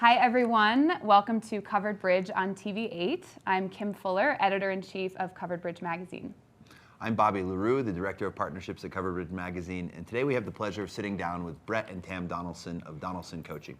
Hi everyone, welcome to Covered Bridge on TV8. I'm Kim Fuller, Editor-in-Chief of Covered Bridge Magazine. I'm Bobby LaRue, the Director of Partnerships at Covered Bridge Magazine, and today we have the pleasure of sitting down with Brett and Tam Donelson of Donelson Coaching.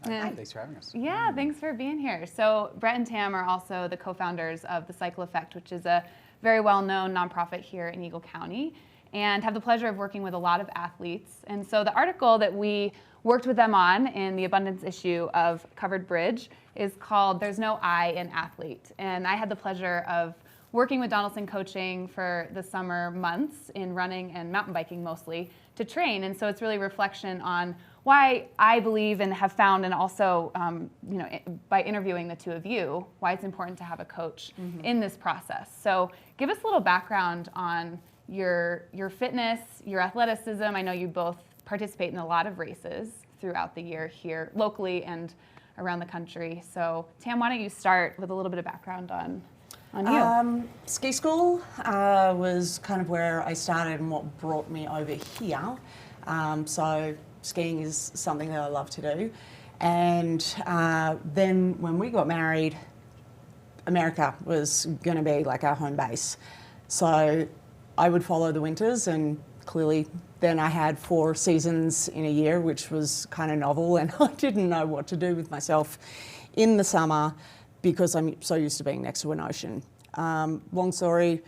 Hi, thanks for having us. Yeah, thanks for being here. So Brett and Tam are also the co-founders of The Cycle Effect, which is a very well-known nonprofit here in Eagle County, and have the pleasure of working with a lot of athletes. And so the article that we worked with them on in the abundance issue of Covered Bridge is called There's No I in Athlete. And I had the pleasure of working with Donelson Coaching for the summer months in running and mountain biking mostly to train. And so it's really reflection on why I believe and have found, and also by interviewing the two of you, why it's important to have a coach in this process. So give us a little background on your fitness, your athleticism. I know you both participate in a lot of races throughout the year here locally and around the country. So Tam, why don't you start with a little bit of background on you? Ski school was kind of where I started and what brought me over here. So skiing is something that I love to do. And then when we got married, America was going to be like our home base. So I would follow the winters, and clearly then I had 4 seasons in a year, which was kind of novel, and I didn't know what to do with myself in the summer because I'm so used to being next to an ocean. Long story,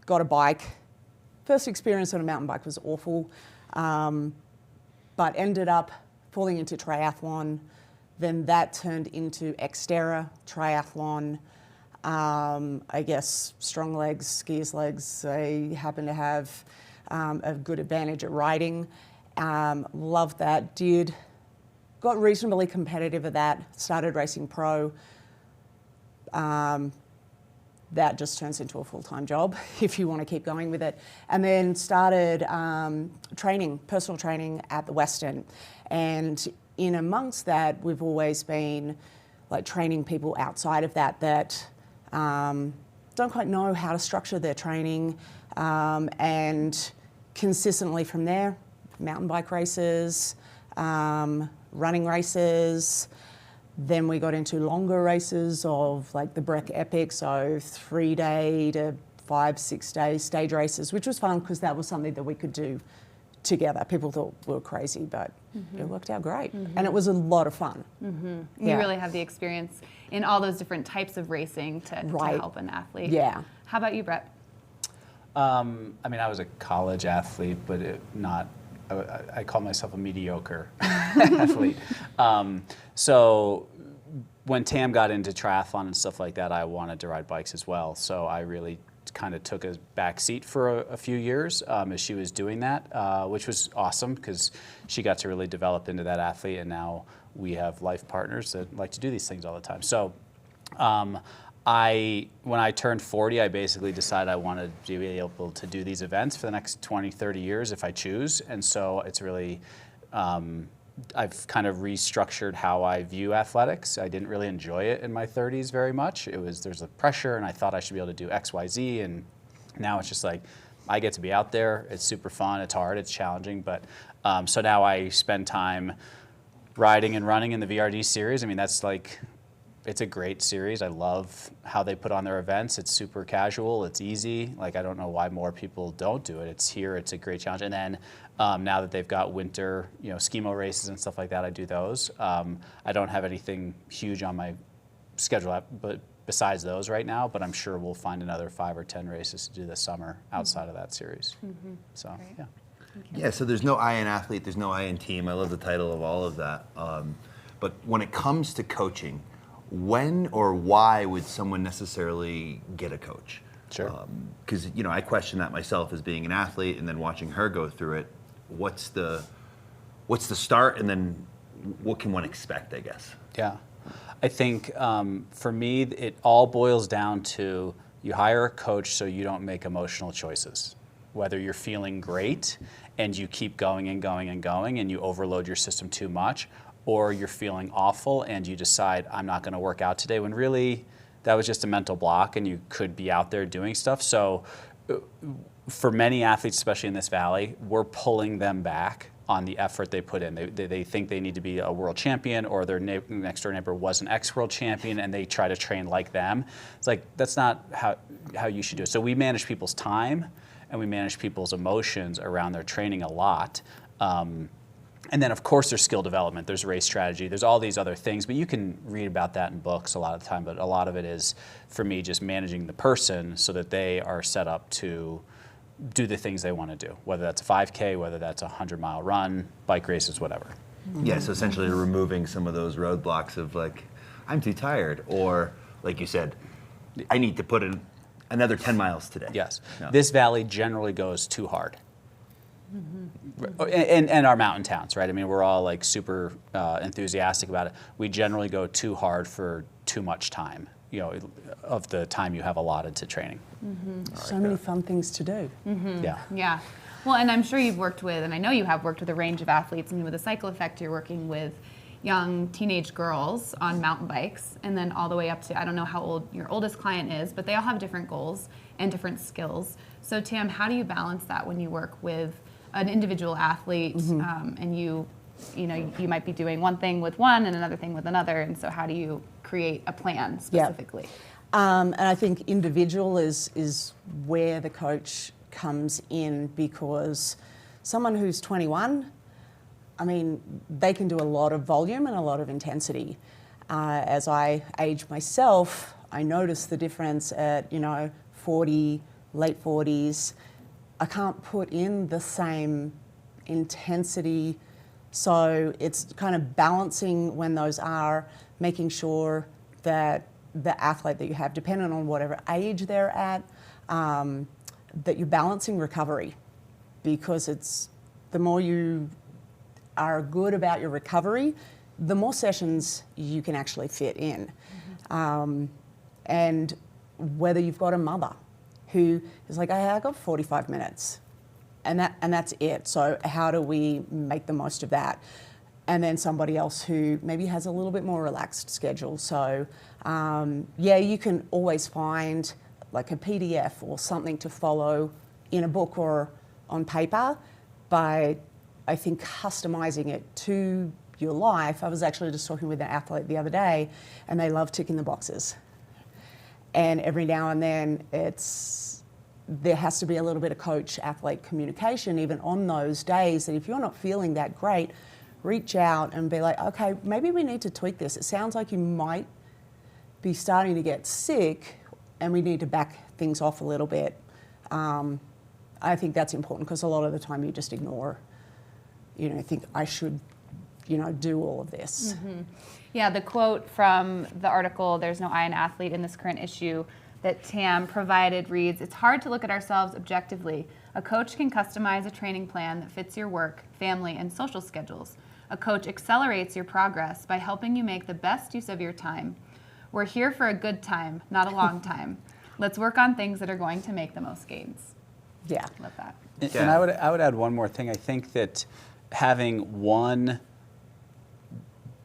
got a bike. First experience on a mountain bike was awful, but ended up falling into triathlon. Then that turned into Xterra triathlon. I guess strong legs, skiers' legs. I happen to have a good advantage at riding. Loved that. Got reasonably competitive at that. Started racing pro. That just turns into a full-time job if you want to keep going with it. And then started personal training at the Western. And in amongst that, we've always been like training people outside of that don't quite know how to structure their training, and consistently from there, mountain bike races, running races. Then we got into longer races of like the Breck Epic, so 3-day to 5-6 day stage races, which was fun because that was something that we could do together. People thought we were crazy, but it worked out great. And it was a lot of fun. You really have the experience in all those different types of racing to help an athlete. Yeah. How about you, Brett? I mean, I was a college athlete, but I call myself a mediocre athlete. So when Tam got into triathlon and stuff like that, I wanted to ride bikes as well. So I really kind of took a back seat for a few years as she was doing that, which was awesome because she got to really develop into that athlete, and now we have life partners that like to do these things all the time. So when I turned 40, I basically decided I wanted to be able to do these events for the next 20, 30 years if I choose. And so it's really, I've kind of restructured how I view athletics. I didn't really enjoy it in my 30s very much. There's a pressure, and I thought I should be able to do X, Y, Z. And now it's just like, I get to be out there. It's super fun. It's hard. It's challenging. But so now I spend time riding and running in the VRD series. I mean, that's like, it's a great series. I love how they put on their events. It's super casual. It's easy. Like, I don't know why more people don't do it. It's here. It's a great challenge. And then now that they've got winter, skimo races and stuff like that, I do those. I don't have anything huge on my schedule, but besides those right now. But I'm sure we'll find another 5 or 10 races to do this summer outside of that series. So yeah. Yeah, so there's no I in athlete, there's no I in team. I love the title of all of that. But when it comes to coaching, when or why would someone necessarily get a coach? Sure. Because I question that myself as being an athlete, and then watching her go through it. What's the start, and then what can one expect, I guess? Yeah, I think for me it all boils down to you hire a coach so you don't make emotional choices. Whether you're feeling great and you keep going and going and going and you overload your system too much, or you're feeling awful and you decide, I'm not going to work out today, when really that was just a mental block and you could be out there doing stuff. So for many athletes, especially in this valley, we're pulling them back on the effort they put in. They think they need to be a world champion, or their next door neighbor was an ex-world champion and they try to train like them. It's like, that's not how you should do it. So we manage people's time and we manage people's emotions around their training a lot. And then, of course, there's skill development, there's race strategy, there's all these other things, but you can read about that in books a lot of the time, but a lot of it is, for me, just managing the person so that they are set up to do the things they want to do, whether that's a 5K, whether that's a 100-mile run, bike races, whatever. Yeah, so essentially removing some of those roadblocks of like, I'm too tired, or like you said, I need to put in another 10 miles today. Yes. No. This valley generally goes too hard. And our mountain towns, right? I mean, we're all like super enthusiastic about it. We generally go too hard for too much time, you know, of the time you have allotted to training. So many fun things to do. Yeah. Yeah. Well, and I'm sure you've worked with, and I know you have worked with a range of athletes. I mean, with the Cycle Effect, you're working with young teenage girls on mountain bikes, and then all the way up to, I don't know how old your oldest client is, but they all have different goals and different skills. So Tam, how do you balance that when you work with an individual athlete, and you might be doing one thing with one and another thing with another, and so how do you create a plan specifically? And I think individual is where the coach comes in, because someone who's 21, I mean, they can do a lot of volume and a lot of intensity. As I age myself, I notice the difference at 40, late 40s. I can't put in the same intensity, so it's kind of balancing when those are, making sure that the athlete that you have, depending on whatever age they're at, that you're balancing recovery, because it's the more you are good about your recovery, the more sessions you can actually fit in. And whether you've got a mother who is like, hey, I got 45 minutes, and that's it. So how do we make the most of that? And then somebody else who maybe has a little bit more relaxed schedule. So you can always find like a PDF or something to follow in a book or on paper, but I think customizing it to your life. I was actually just talking with an athlete the other day, and they love ticking the boxes. And every now and then there has to be a little bit of coach-athlete communication, even on those days, that if you're not feeling that great, reach out and be like, okay, maybe we need to tweak this. It sounds like you might be starting to get sick and we need to back things off a little bit. I think that's important, because a lot of the time you just ignore, think I should, do all of this. Yeah, the quote from the article, There's No I in Athlete, in this current issue that Tam provided reads, "It's hard to look at ourselves objectively. A coach can customize a training plan that fits your work, family, and social schedules. A coach accelerates your progress by helping you make the best use of your time. We're here for a good time, not a long time. Let's work on things that are going to make the most gains." Yeah. Love that. And I would add one more thing. I think that having one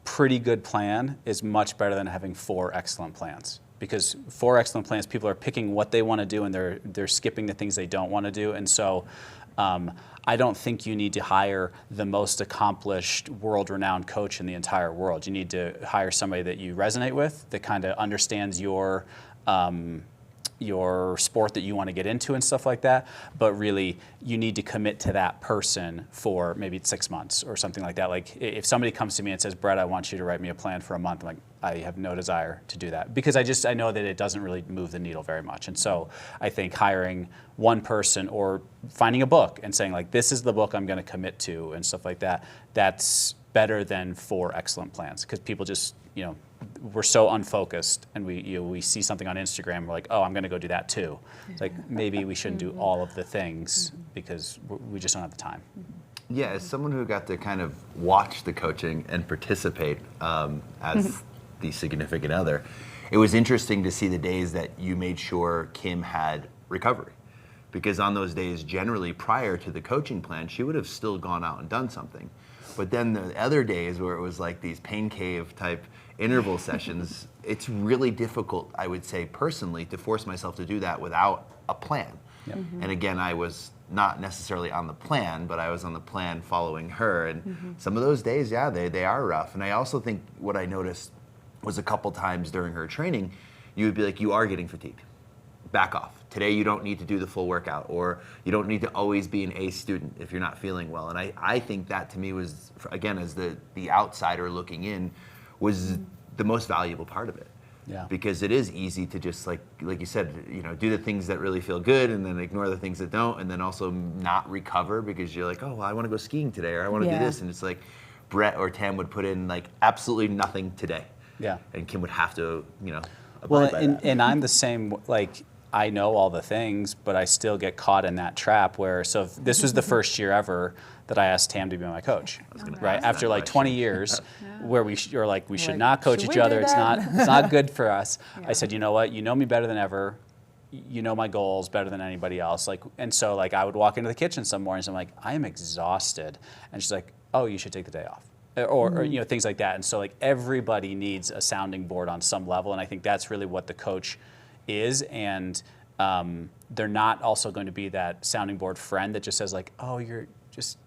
pretty good plan is much better than having 4 excellent plans. Because 4 excellent plans, people are picking what they want to do and they're skipping the things they don't want to do. And so I don't think you need to hire the most accomplished, world-renowned coach in the entire world. You need to hire somebody that you resonate with, that kind of understands your sport that you want to get into and stuff like that. But really, you need to commit to that person for maybe 6 months or something like that. Like if somebody comes to me and says, "Brett, I want you to write me a plan for a month," I'm like, I have no desire to do that, because I know that it doesn't really move the needle very much. And so I think hiring one person or finding a book and saying like, this is the book I'm going to commit to and stuff like that, that's better than 4 excellent plans, because people just, we're so unfocused, and we see something on Instagram, we're like, oh, I'm going to go do that too. It's like, maybe we shouldn't do all of the things because we just don't have the time. Yeah, as someone who got to kind of watch the coaching and participate as the significant other, it was interesting to see the days that you made sure Kim had recovery. Because on those days, generally prior to the coaching plan, she would have still gone out and done something. But then the other days where it was like these pain cave type interval sessions, it's really difficult, I would say personally, to force myself to do that without a plan. Yep. And again, I was not necessarily on the plan, but I was on the plan following her. And some of those days, yeah, they are rough. And I also think what I noticed was a couple times during her training, you would be like, you are getting fatigued. Back off. Today you don't need to do the full workout, or you don't need to always be an A student if you're not feeling well. And I think that to me was, again, as the outsider looking in, was the most valuable part of it. Yeah. Because it is easy to just like you said, do the things that really feel good and then ignore the things that don't, and then also not recover because you're like, oh, well, I want to go skiing today, or I want to do this. And it's like Brett or Tam would put in like absolutely nothing today. Yeah. And Kim would have to, abide Well, by that. and I'm the same, like, I know all the things, but I still get caught in that trap where, so if this was the first year ever that I asked Tam to be my coach, right? ask After that like question. 20 years where we should Like, not coach should each we other. do It's that? not good for us. I said, you know what? You know me better than ever. You know my goals better than anybody else. And so I would walk into the kitchen some mornings, I'm like, I am exhausted. And she's like, oh, you should take the day off. Or things like that. And so everybody needs a sounding board on some level, and I think that's really what the coach is. And they're not also going to be that sounding board friend that just says oh, you're just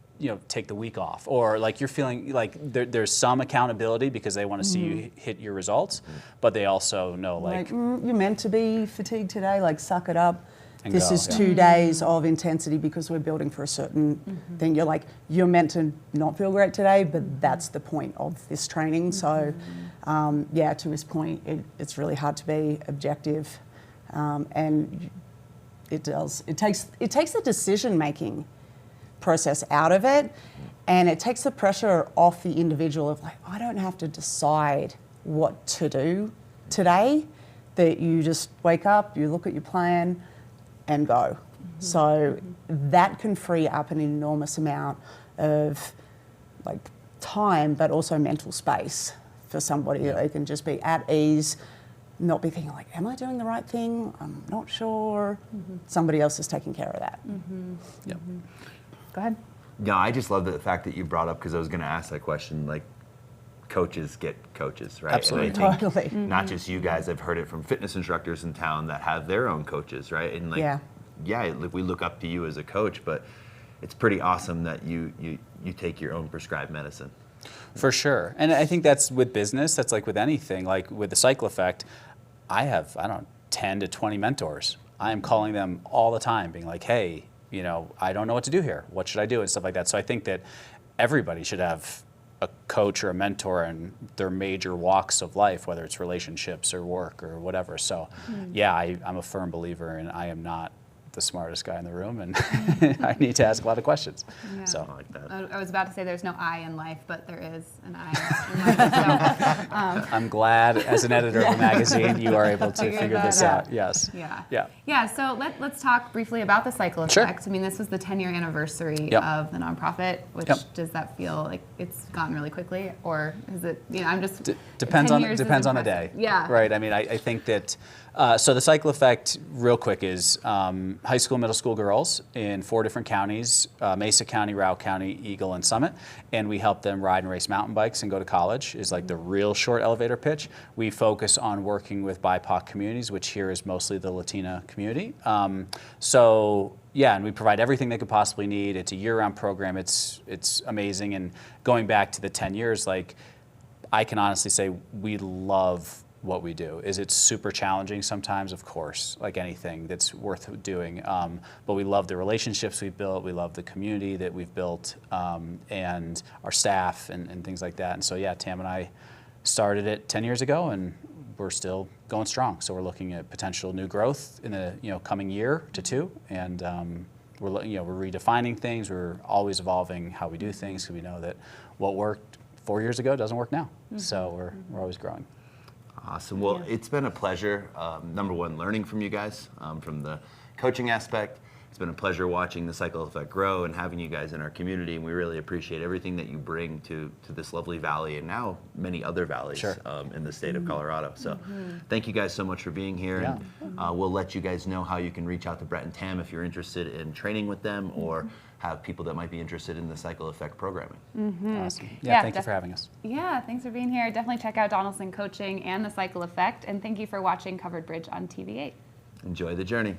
take the week off, or you're feeling there's some accountability because they want to see you hit your results, but they also know you're meant to be fatigued today, suck it up. This go, is yeah. 2 days of intensity because we're building for a certain thing. You're meant to not feel great today, but that's the point of this training. So, to his point, it's really hard to be objective, and it takes the decision-making process out of it, and it takes the pressure off the individual of I don't have to decide what to do today. That you just wake up, you look at your plan, and go. So that can free up an enormous amount of time, but also mental space for somebody. They can just be at ease, not be thinking am I doing the right thing? I'm not sure. Somebody else is taking care of that. Yep. Go ahead. No, I just love the fact that you brought up, because I was going to ask that question, coaches get coaches, right? Absolutely. And I think Totally. not just you guys, I've heard it from fitness instructors in town that have their own coaches, right? And we look up to you as a coach, but it's pretty awesome that you take your own prescribed medicine. For sure. And I think that's with business, that's with anything. With the Cycle Effect, I have, 10 to 20 mentors. I am calling them all the time, being hey, I don't know what to do here. What should I do? And stuff like that. So I think that everybody should have a coach or a mentor in their major walks of life, whether it's relationships or work or whatever. So I'm a firm believer, and I am not the smartest guy in the room, and I need to ask a lot of questions. Yeah. So I like that. I was about to say there's no I in life, but there is an I in life. So, I'm glad, as an editor of a magazine, you are able to Figure figure that this out. out. Yes. Yeah. So let's talk briefly about the Cycle Sure. Effect. I mean, this was the 10-year anniversary Yep. of the nonprofit. Which does that feel like it's gone really quickly, or is it? I'm just Depends 10 on years is the day. impressive. Yeah. Right. I mean, I think that so the Cycle Effect, real quick, is high school, middle school girls in 4 different counties: Mesa County, Routt County, Eagle, and Summit. And we help them ride and race mountain bikes and go to college. Is the real short elevator pitch. We focus on working with BIPOC communities, which here is mostly the Latina community. And we provide everything they could possibly need. It's a year-round program. It's amazing. And going back to the 10 years, I can honestly say we love what we do. Is it super challenging sometimes? Of course, like anything that's worth doing. But we love the relationships we've built. We love the community that we've built, and our staff and things like that. And so, Tam and I started it 10 years ago, and we're still going strong. So we're looking at potential new growth in the coming year to 2, and we're redefining things. We're always evolving how we do things, because we know that what worked 4 years ago doesn't work now. So we're always growing. Awesome. Well, it's been a pleasure, number one, learning from you guys, from the coaching aspect. It's been a pleasure watching the Cycle Effect grow and having you guys in our community, and we really appreciate everything that you bring to this lovely valley, and now many other valleys in the state of Colorado. So thank you guys so much for being here. Yeah. And we'll let you guys know how you can reach out to Brett and Tam if you're interested in training with them, or have people that might be interested in the Cycle Effect programming. Awesome. Yeah, Thank you for having us. Yeah, thanks for being here. Definitely check out Donelson Coaching and the Cycle Effect. And thank you for watching Covered Bridge on TV8. Enjoy the journey.